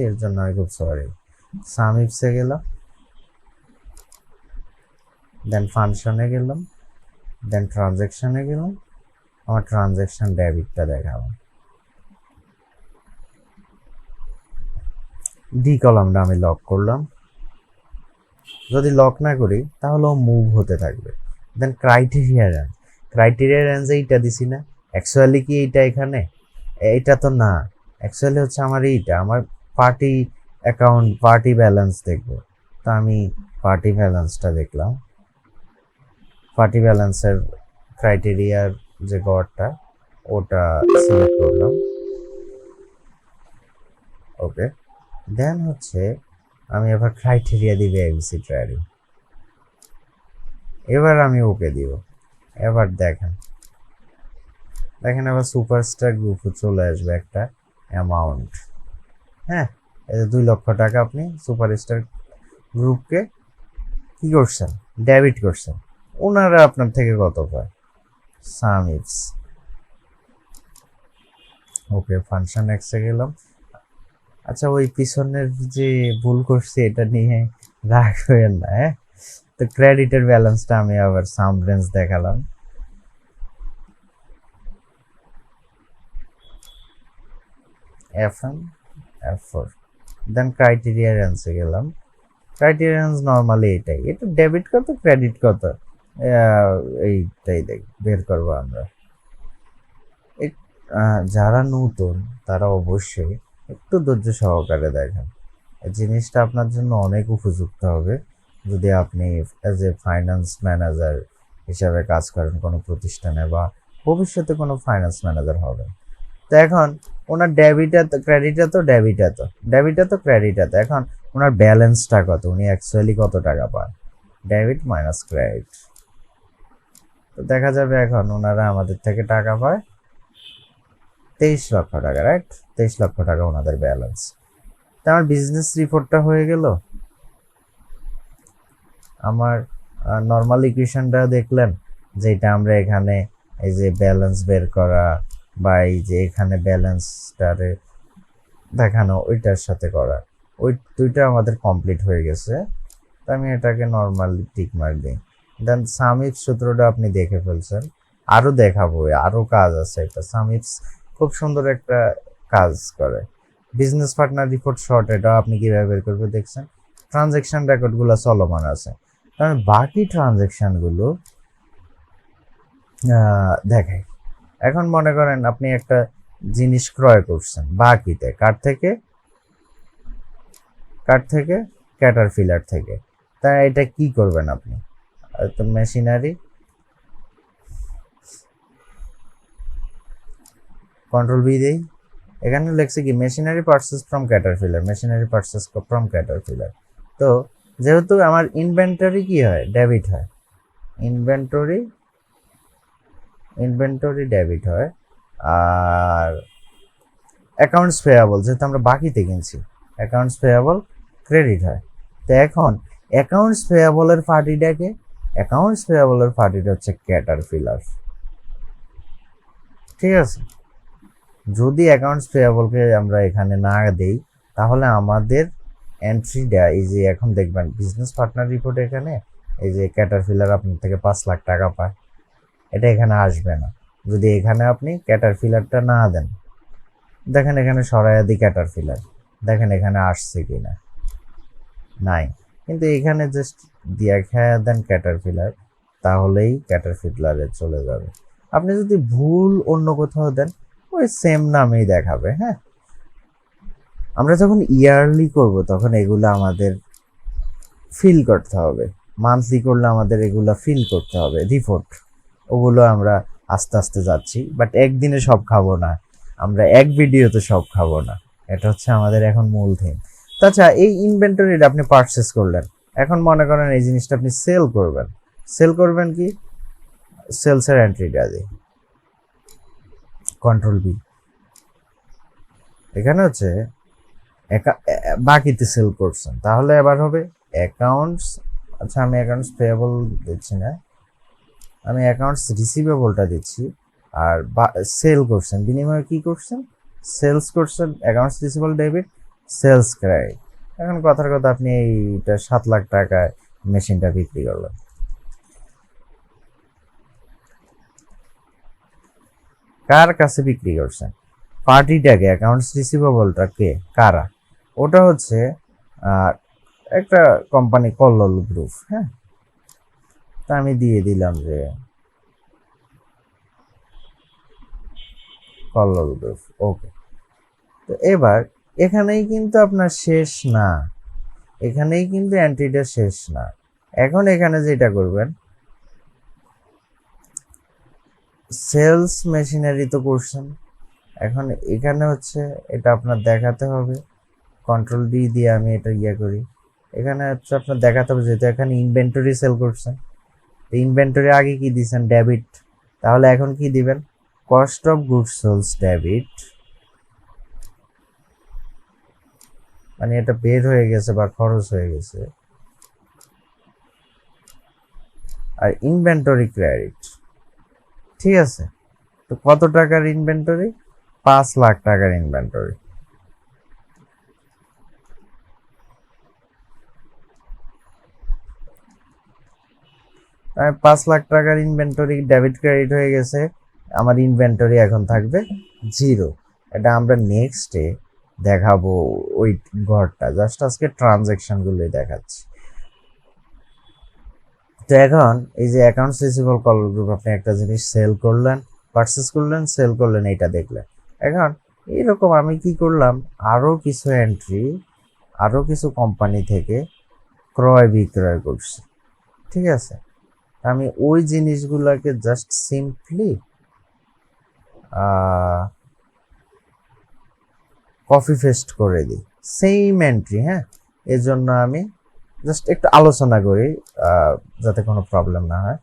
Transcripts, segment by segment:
এর জন্য আমি খুব সরি। সাম ইফসে গেলাম, দেন ফাংশনে গেলাম, দেন ট্রানজ্যাকশনে গেলাম, আমার ট্রানজ্যাকশন ডেবিটটা দেখাবো। ডি কলামটা আমি লক করলাম। যদি লক না করি তাহলে ও মুভ হতে থাকবে। দেন ক্রাইটেরিয়া রেঞ্জ এইটা দিছি না, অ্যাকচুয়ালি কি এইটা এখানে, এইটা তো না, অ্যাকচুয়ালি হচ্ছে আমার এইটা, আমার পার্টি অ্যাকাউন্ট পার্টি ব্যালেন্স দেখবো। তো আমি পার্টি ব্যালেন্সটা দেখলাম, পার্টি ব্যালেন্সের ক্রাইটেরিয়ার যে গড়টা ওটা সিলেক্ট করলাম। ওকে, দেন হচ্ছে আমি এবার ক্রাইটেরিয়া দিবে এবিসি ট্রেডিং, এবার আমি ওকে দিব। এবার দেখেন আবার সুপারস্টার গ্রুপে চলে আসবে একটা অ্যামাউন্ট। হ্যাঁ, এই 2 লক্ষ টাকা আপনি সুপারস্টার গ্রুপকে কি করছেন, ডেবিট করছেন। ওনারা আপনার থেকে কত পায়, সামিপস। ওকে, ফাংশন এক্সে গেলাম। আচ্ছা, ওই পিছনের যে ভুল করছি এটা নিয়ে রাগ হইেন না। হ্যাঁ, তো ক্রেডিটের ব্যালেন্সটা আমি আবার সাম রেঞ্জ দেখালাম। F1 F4, দেন ক্রাইটেরিয়া রেঞ্জে গেলাম। ক্রাইটেরিয়া রেঞ্জ নর্মালি এটাই, এটা ডেবিট কত ক্রেডিট কত এইটাই বের করবো আমরা। যারা নতুন তারা অবশ্যই একটু ধৈর্য সহকারে দেখেন, জিনিসটা আপনার জন্য অনেক উপযুক্ত হবে যদি আপনি অ্যাজ এ ফাইন্যান্স ম্যানেজার হিসাবে কাজ করেন কোনো প্রতিষ্ঠানে বা ভবিষ্যতে কোনো ফাইন্যান্স ম্যানেজার হবেন। তো এখন ওনার ডেবিট এত ক্রেডিট এত, ডেবিট এত, ডেবিট এত, ক্রেডিট এত, এখন ওনার ব্যালেন্সটা কত, উনি অ্যাকচুয়ালি কত টাকা পান, ডেবিট মাইনাস ক্রেডিট। তো দেখা যাবে এখন ওনারা আমাদের থেকে টাকা পায় 23 লক্ষ টাকা, রাইট? 23 লক্ষ টাকা ওনাদের ব্যালেন্স। তো আমার বিজনেস রিপোর্টটা হয়ে গেল। আমার নর্মাল ইকুয়েশনটা দেখলেন, যেটা আমরা এখানে এই যে ব্যালেন্স বের করা বা এই যে এখানে ব্যালেন্সটারে দেখানো ওইটার সাথে করা, ওই দুইটা আমাদের কমপ্লিট হয়ে গেছে। তো আমি এটাকে নর্মালি টিক মার্ক দিই। দেন সামিপস সূত্রটা আপনি দেখে ফেলছেন, আরও দেখাবো, আরও কাজ আছে। এটা সামিপস খুব সুন্দর একটা কাজ করে। বিজনেস পার্টনার রিপোর্ট শর্ট, এটা আপনি কীভাবে বের করবে দেখছেন। ট্রানজ্যাকশন রেকর্ডগুলো চলমান আছে, কারণ বাকি ট্রানজ্যাকশানগুলো দেখাই। এখন মনে করেন আপনি একটা জিনিস ক্রয় করছেন বাকিতে, কার থেকে ক্যাটারপিলার থেকে। তা এটা কি করবেন আপনি, তো মেশিনারি কন্ট্রোল বি দেই, এখানে লেখছে কি machinery purchase from Caterpillar, machinery purchase from Caterpillar. তো যেহেতু আমার ইনভেন্টরি কি হয়, ডেবিট হয়, ইনভেন্টরি ডেবিট হয়, আর অ্যাকাউন্টস পেয়াবল যেহেতু আমরা বাকিতে কিনছি, অ্যাকাউন্টস পেয়াবল ক্রেডিট হয়। তো এখন অ্যাকাউন্টস পেয়াবলের পার্টিটাকে, অ্যাকাউন্টস পেয়াবলের পার্টিটা হচ্ছে ক্যাটারপিলার, ঠিক আছে। যদি অ্যাকাউন্টস পেয়াবলকে আমরা এখানে না দেই তাহলে আমাদের এন্ট্রিটা এই যে এখন দেখবেন বিজনেস পার্টনার রিপোর্ট, এখানে এই যে ক্যাটারপিলার আপনার থেকে 5 লাখ টাকা পায়, এটা এখানে আসবে না যদি এখানে আপনি ক্যাটারপিলারটা না দেন। দেখেন এখানে সরায়াদি ক্যাটারপিলার, দেখেন এখানে আসছে কিনা, নাই। কিন্তু এখানে জাস্ট দেখা দেন ক্যাটারপিলার, তাহলেই ক্যাটারপিলারে চলে যাবে। আপনি যদি ভুল অন্য কোথাও দেন ওই সেম নামেই দেখাবে। হ্যাঁ, আমরা যখন ইয়ারলি করব তখন এগুলো আমাদের ফিল করতে হবে, মান্থলি করলে আমাদের এগুলো ফিল করতে হবে রিপোর্ট, ওগুলো আমরা আস্তে আস্তে যাচ্ছি। বাট একদিনে সব খাবো না, আমরা এক ভিডিওতে সব খাবো না, এটা হচ্ছে আমাদের এখন মূল থিম। তাছাড়া এই ইনভেন্টরিটা আপনি পারচেস করলেন, এখন মনে করেন এই জিনিসটা আপনি সেল করবেন কি, সেলসের এন্ট্রিটা দিই, কন্ট্রোল বি। এখানে হচ্ছে বাকিতে সেল করছেন, তাহলে এবার হবে অ্যাকাউন্টস, আচ্ছা আমি অ্যাকাউন্টস পেয়েবল দিচ্ছি না, আমি অ্যাকাউন্টস রিসিভেবলটা দিচ্ছি। আর সেল করছেন, বিনিময়ে কি করছেন, সেলস করছেন, accounts receivable debit, sales credit. এখন কথার কথা আপনি এইটা 7 লাখ টাকায় মেশিনটা বিক্রি করলেন, কার কাছে বিক্রি করছেন? পার্টিটাকে, অ্যাকাউন্টস রিসিভেবলটাকে কারা? ওটা হচ্ছে একটা কোম্পানি কল্লোল গ্রুপ। হ্যাঁ, তা আমি দিয়ে দিলাম যে কল্লোল গ্রুপ। ওকে, তো এবার এখানেই কিন্তু আপনার শেষ না, এখানেই কিন্তু এন্ট্রিটা শেষ না। এখন এখানে যেটা করবেন, সেলস মেশিনারি তো করছেন, এখন এখানে হচ্ছে এটা আপনার দেখাতে হবে। কন্ট্রোল ডি দিয়ে আমি এটা করি। এখানে হচ্ছে আপনার দেখাতে হবে, যেহেতু এখানে ইনভেন্টরি সেল করছেন, ইনভেন্টরি আগে কি দিচ্ছেন? ডেবিট। তাহলে এখন কি দিবেন? Cost of goods sold debit, মানে এটা বের হয়ে গেছে বা খরচ হয়ে গেছে, আর ইনভেন্টরি ক্রেডিট। ঠিক আছে, তো কত টাকার ইনভেন্টরি? 5 লাখ টাকার ইনভেন্টরি। আমি 5 লাখ টাকার ইনভেন্টরি ডেবিট ক্রেডিট হয়ে গেছে, আমার ইনভেন্টরি এখন থাকবে 0। এটা আমরা নেক্সটে দেখাবো ওই ঘরটা, জাস্ট আজকে ট্রানজ্যাকশনগুলোই দেখাচ্ছি। তো এখন এই যে অ্যাকাউন্টস রিসিভেবল কল গ্রুপ, আপনি একটা জিনিস সেল করলেন, পারচেস করলেন, সেল করলেন, এইটা দেখলেন। এখন এইরকম আমি কি করলাম, আরও কিছু এন্ট্রি, আরও কিছু কোম্পানি থেকে ক্রয় বিক্রয় করছি। ঠিক আছে, আমি ওই জিনিসগুলোকে জাস্ট সিম্পলি কপি পেস্ট করে দিই, সেম এন্ট্রি। হ্যাঁ, এর জন্য আমি জাস্ট একটু আলোচনা করি যাতে কোনো প্রবলেম না হয়।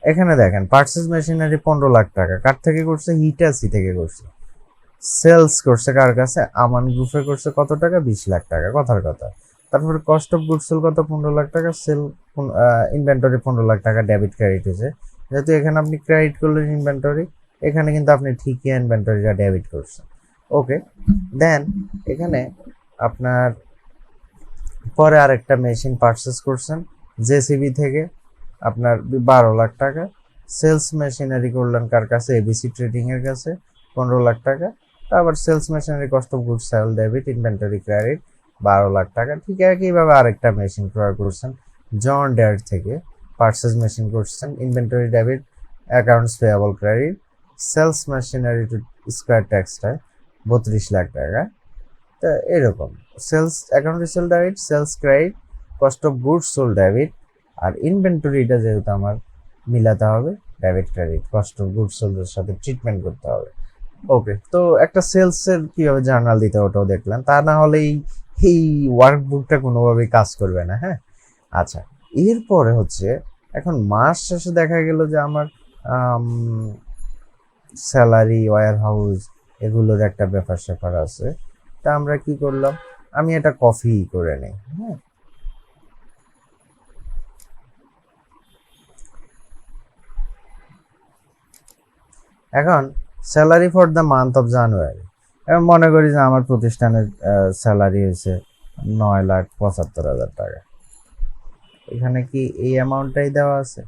এখানে দেখেন, পার্চেস মেশিনারি 15 লাখ টাকা কার থেকে করছে? হিটাসি থেকে করছে। সেলস করছে কার কাছে? আমান গ্রুপে করছে। কত টাকা? 20 লাখ টাকা, কথার কথা। তারপরে কস্ট অফ গুডস সোল্ড কত? 15 লাখ টাকা। সেল ইনভেন্টরি 15 লাখ টাকা ডেবিট ক্রেডিট হয়েছে। যেহেতু এখানে আপনি ক্রেডিট করলেন ইনভেন্টরি, এখানে কিন্তু আপনি ঠিকই ইনভেন্টরিটা ডেবিট করছেন। ওকে, দেন এখানে আপনার পরে আরেকটা মেশিন পারচেস করছেন জেসিবি থেকে, আপনার 12 লাখ টাকা। সেলস মেশিনারি করলেন কার কাছে? এবিসি ট্রেডিং এর কাছে, 15 লাখ টাকা। তারপর sales machinery cost of goods sale debit, inventory credit 12 lakh টাকা। ঠিক একইভাবে আরেকটা মেশিন ক্রয় করছেন জন ডেয়ার থেকে, পারচেস মেশিন করছেন, inventory debit, accounts payable credit, sales machinery to square textile 32 lakh টাকা। তা এরকম sales account resale debit, sales credit, cost of goods sold debit, আর ইনভেন্টরিটা যেহেতু আমার মিলাতে হবে, debit credit, cost of goods সোল্ডের সাথে ট্রিটমেন্ট করতে হবে। ওকে, তো একটা সেলসের কীভাবে জার্নাল দিতে ওটাও দেখলাম, তা না হলে এই ওয়ার্কবুকটা কোনোভাবেই কাজ করবে না। হ্যাঁ, আচ্ছা, এরপরে হচ্ছে এখন মাস শেষে দেখা গেল যে আমার স্যালারি, ওয়্যার হাউস, এগুলোর একটা ব্যাপার স্যাপার আছে। তা আমরা কি করলাম, আমি এটা কপি করে নেই। হ্যাঁ, এখন salary for the month of January, এখন মনে করি যে আমার প্রতিষ্ঠানের স্যালারি হয়েছে 9,75,000 টাকা। এখানে কি এই অ্যামাউন্টটাই দেওয়া আছে?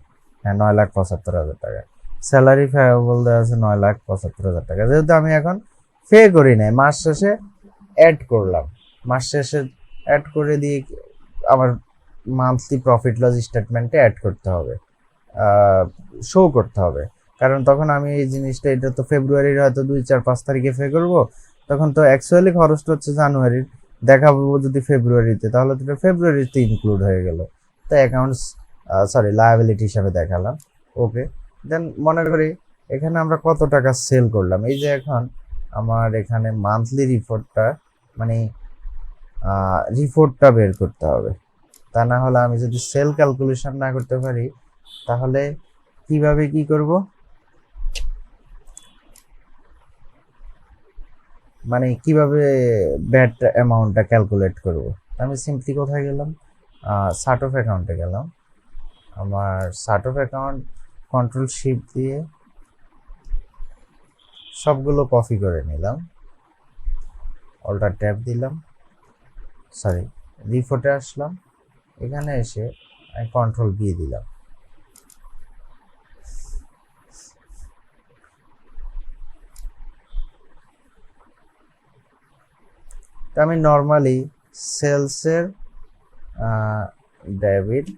হ্যাঁ, 9,75,000 টাকা স্যালারি পেয়েবল দেওয়া আছে, 9,75,000 টাকা। যেহেতু আমি এখন পে করি নাই, মাস শেষে অ্যাড করলাম, মাস শেষে অ্যাড করে দিয়ে আমার মান্থলি প্রফিট লস স্টেটমেন্টে অ্যাড করতে হবে, শো করতে হবে। কারণ তখন আমি এই জিনিসটা, এটা তো ফেব্রুয়ারির হয়তো 2, 4, 5 তারিখে পে করবো, তখন তো অ্যাকচুয়ালি খরচটা হচ্ছে জানুয়ারির, দেখাবো যদি ফেব্রুয়ারিতে, তাহলে তো ফেব্রুয়ারিতে ইনক্লুড হয়ে গেল, তো অ্যাকাউন্টস লায়াবিলিটি হিসাবে দেখালাম। ওকে, দেন মনে করি এখানে আমরা কত টাকা সেল করলাম। এই যে এখন আমার এখানে মান্থলি রিপোর্টটা, মানে রিপোর্টটা বের করতে হবে, তা না হলে আমি যদি সেল ক্যালকুলেশন না করতে পারি, তাহলে কিভাবে কি করব, মানে কিভাবে ব্যাট অ্যামাউন্টটা ক্যালকুলেট করব। আমি সিম্পলি কোথায় গেলাম, চার্ট অফ অ্যাকাউন্টে গেলাম, আমার chart of account control shift দিয়ে সবগুলো কপি করে নিলাম। অল্টার ট্যাব দিলাম, সরি রিপোর্টে আসলাম, এখানে এসে আমি কন্ট্রোল বি দিলাম। তো আমি নর্মালি সেলসের ডেবিট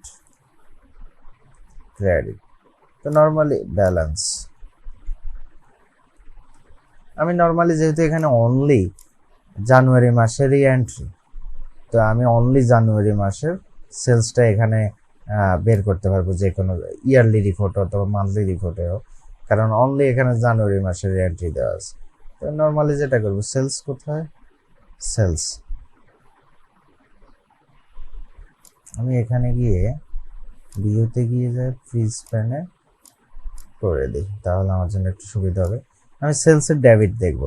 ক্রেডিট, তো নর্মালি ব্যালেন্স, আমি নর্মালি যেহেতু এখানে অনলি জানুয়ারি মাসেরই এন্ট্রি, তো আমি অনলি জানুয়ারি মাসের সেলসটা এখানে বের করতে পারবো, যে কোনো ইয়ারলি রিপোর্ট অথবা মান্থলি রিপোর্টেও, কারণ অনলি এখানে জানুয়ারি মাসের এন্ট্রি দেওয়া আছে। তো নর্মালি যেটা করবো, সেলস কোথায়, সেলস, আমি এখানে গিয়ে ভিউতে গিয়ে যাই, ফ্রিজ প্যানে করে দিই, তাহলে আমার জন্য একটু সুবিধা হবে। আমি সেলসের ডেবিট দেখব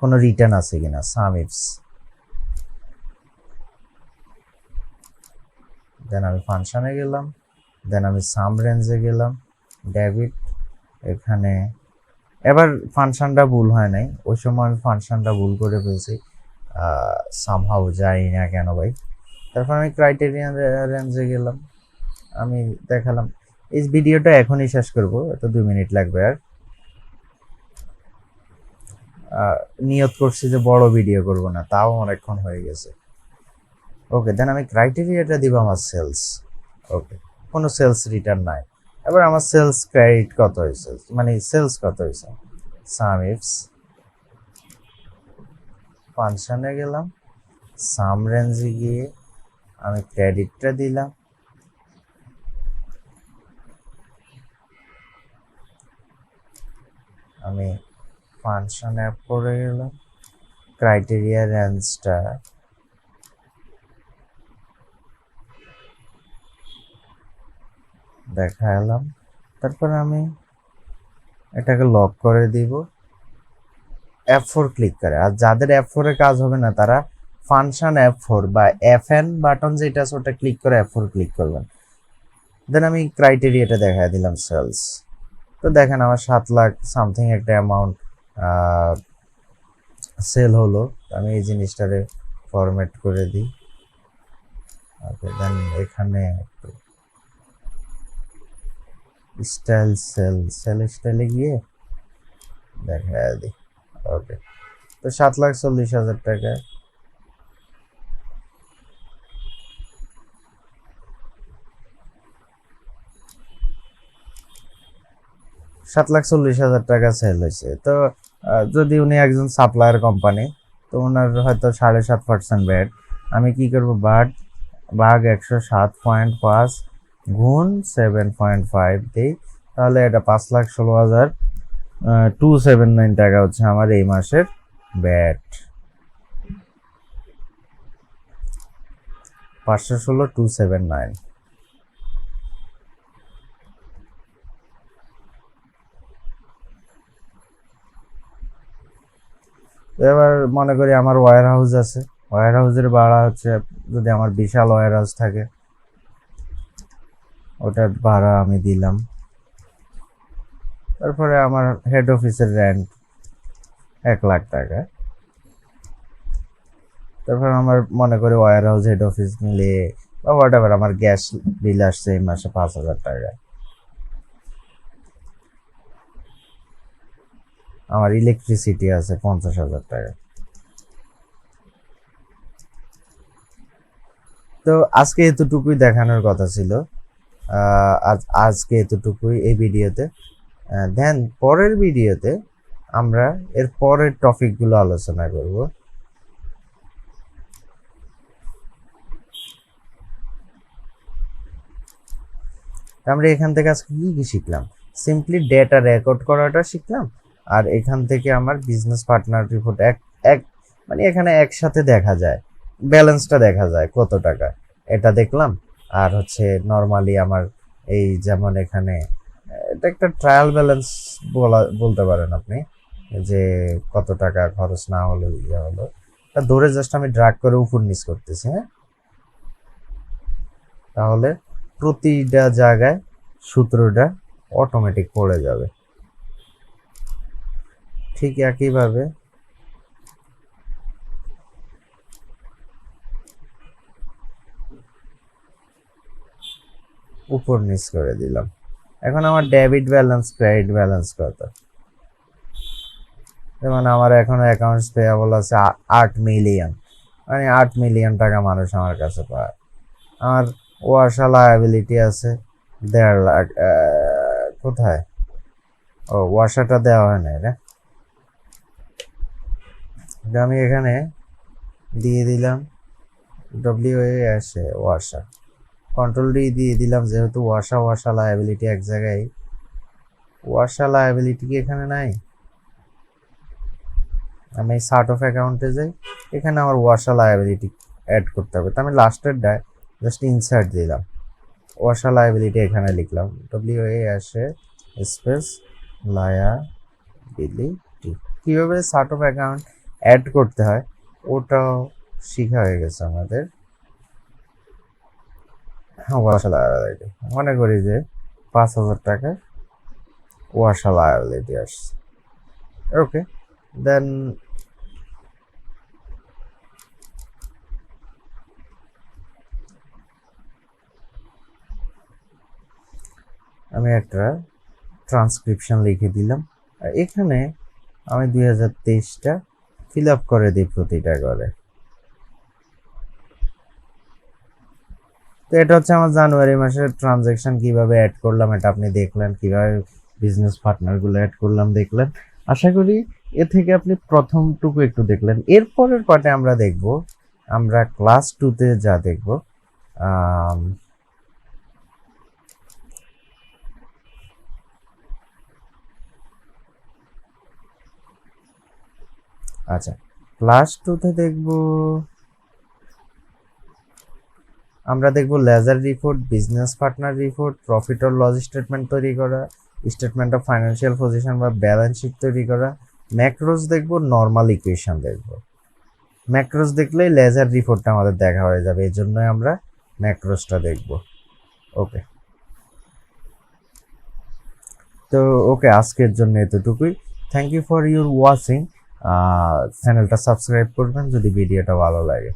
কোনো রিটার্ন আছে কিনা, সাম ইফস, দেন আমি ফাংশনে গেলাম, দেন আমি সাম রেঞ্জে গেলাম, ডেবিট, এখানে এবার ফাংশনটা ভুল হয় নাই, ওই সময় আমি ফাংশনটা ভুল করে ফেলছি, সামহাউ যাই না কেন ভাই। তারপর আমি ক্রাইটেরিয়া রেঞ্জে গেলাম, আমি দেখালাম। এই ভিডিওটা এখনই শেষ করব, এত 2 মিনিট লাগবে, আর নিয়ত করছি যে বড় ভিডিও করব না, তাও অনেকক্ষণ হয়ে গেছে। ওকে, দেন আমি ক্রাইটেরিয়াটা দিব আমার সেলস, ওকে, কোনো সেলস রিটার্ন নাই। এবার আমার সেলস ক্রেডিট কত হয়েছে, মানে সেলস কত হয়েছে, সাম ইফস, ফাংশনে গেলাম, সাম রেঞ্জে গিয়ে আমি ক্রেডিটটা দিলাম, আমি ফাংশন অ্যাপ করে গেলাম, ক্রাইটেরিয়া রেঞ্জটা দেখালাম, তারপর আমি এটাকে লক করে দিব, F4 ক্লিক করে। আর যাদের F4 এ কাজ হবে না তারা ফাংশন F4 বা FN বাটন যেটা আছে ওটা ক্লিক করে F4 ক্লিক করবেন। দেন আমি ক্রাইটেরিয়াটা দেখায় দিলাম সেলস, তো দেখেন আমার 7 লাখ সামথিং একটা অ্যামাউন্ট সেল হলো। আমি এই জিনিসটারে ফরম্যাট করে দিই, ওকে, দেন এখানে স্টাইল সেল স্টাইলে গিয়ে দেখায় দিই, ওকে, তো 7,40,000 টাকা, 7,40,000 টাকা সেল হয়েছে। তো যদি উনি একজন সাপ্লায়ার কোম্পানি, তো ওনার হয়তো 7.5% ব্যাট, আমি কি করবো, ভাগ 107.5 গুণ 7.5 দিই, তাহলে এটা 5,16,279 টাকা হচ্ছে আমার এই মাসের ব্যাট, 516,279। এবার মনে করি আমার ওয়্যার হাউস আছে, ওয়্যার হাউসের ভাড়া হচ্ছে, যদি আমার বিশাল ওয়্যার হাউস থাকে ওটার ভাড়া আমি দিলাম, তারপরে আমার হেড অফিসের রেন্ট 1,00,000 টাকা, তারপর আমার মনে করি ওয়্যার হাউস হেড অফিস মিলিয়ে বা হোয়াট এভার আমার গ্যাস বিল আসছে এই মাসে 5,000 টাকা, আমার ইলেকট্রিসিটি আছে 50,000 টাকা। তো আজকে এতটুকুই দেখানোর কথা ছিল, আজকে এতটুকুই এই ভিডিওতে। দেন পরের ভিডিওতে আমরা এর পরের টপিকগুলো আলোচনা করব। আমরা এখান থেকে আজকে কি শিখলাম, সিম্পলি ডেটা রেকর্ড করাটা শিখলাম, আর এখান থেকে আমার বিজনেস পার্টনার রিপোর্ট এক মানে এখানে একসাথে দেখা যায়, ব্যালেন্সটা দেখা যায় কত টাকা, এটা দেখলাম। আর হচ্ছে নর্মালি আমার এই যেমন এখানে এটা একটা ট্রায়াল ব্যালেন্স বলতে পারেন আপনি, যে কত টাকা খরচ না হলো ইয়ে হলো, তা ধরে জাস্ট আমি ড্রাগ করে উপর নিচ করতেছি, হ্যাঁ, তাহলে প্রতিটা জায়গায় সূত্রটা অটোমেটিক পড়ে যাবে। ঠিক একইভাবে উপর নিচ করে দিলাম। এখন আমার ডেবিট ব্যালেন্স ক্রেডিট ব্যালেন্স কত, যেমন আমার এখন অ্যাকাউন্টস পেয়াবল আছে 8 মিলিয়ন, মানে 8 মিলিয়ন টাকা মানুষ আমার কাছে পায়। আমার ওয়াসা লায়াবিলিটি আছে 1.5 লাখ। কোথায়, ও ওয়াসাটা দেওয়া হয় না রে, আমি এখানে দিয়ে দিলাম ডব্লিউ এ আসে ওয়াসা, কন্ট্রোল ডি দিয়ে দিলাম, যেহেতু ওয়াসা লায়াবিলিটি এক জায়গায়। ওয়াসা লায়াবিলিটি কি এখানে নাই? আমি চার্ট অফ অ্যাকাউন্টে যাই, এখানে আমার ওয়াসা লায়াবিলিটি অ্যাড করতে হবে, তো আমি লাস্টের ডায় জাস্ট ইনসার্ট দিলাম, ওয়াসা লায়াবিলিটি এখানে লিখলাম, ডব্লিউ এ আসে স্পেস লায়াবিলিটি। কীভাবে চার্ট অফ অ্যাকাউন্ট অ্যাড করতে হয় ওটাও শেখা হয়ে গেছে আমাদের। ওয়াসা লায়াবিলিটি মনে করি যে 5,000 টাকা ওয়াসা লায়াবিলিটি আসছে। ওকে, দেন আমি একটা ট্রান্সক্রিপশন লিখে দিলাম, আর এখানে আমি 2023টা ফিল আপ করে দিই প্রতিটা করে। তো এটা হচ্ছে আমার জানুয়ারি মাসের ট্রানজ্যাকশন কিভাবে অ্যাড করলাম, এটা আপনি দেখলেন, কিভাবে বিজনেস পার্টনারগুলো অ্যাড করলাম দেখলেন। আশা করি এ থেকে আপনি প্রথমটুকু একটু দেখলেন। এরপরের পার্টে আমরা দেখব, আমরা ক্লাস 2তে যা দেখব, আচ্ছা ক্লাস 2তে দেখব, আমরা দেখব ledger report, business partner report, profit or loss statement তৈরি করা, স্টেটমেন্ট অফ ফাইন্যান্সিয়াল পজিশন বা ব্যালেন্স শিট তৈরি করা, ম্যাক্রোস দেখব, নর্মাল ইকুয়েশন দেখব। ম্যাক্রোস দেখলেই লেজার রিপোর্টটা আমাদের দেখা হয়ে যাবে, এই জন্যই আমরা ম্যাক্রোসটা দেখব। ওকে, তো ওকে, আজকের জন্য এতটুকুই। Thank you for your watching. চ্যানেলটা সাবস্ক্রাইব করবেন যদি ভিডিওটা ভালো লাগে।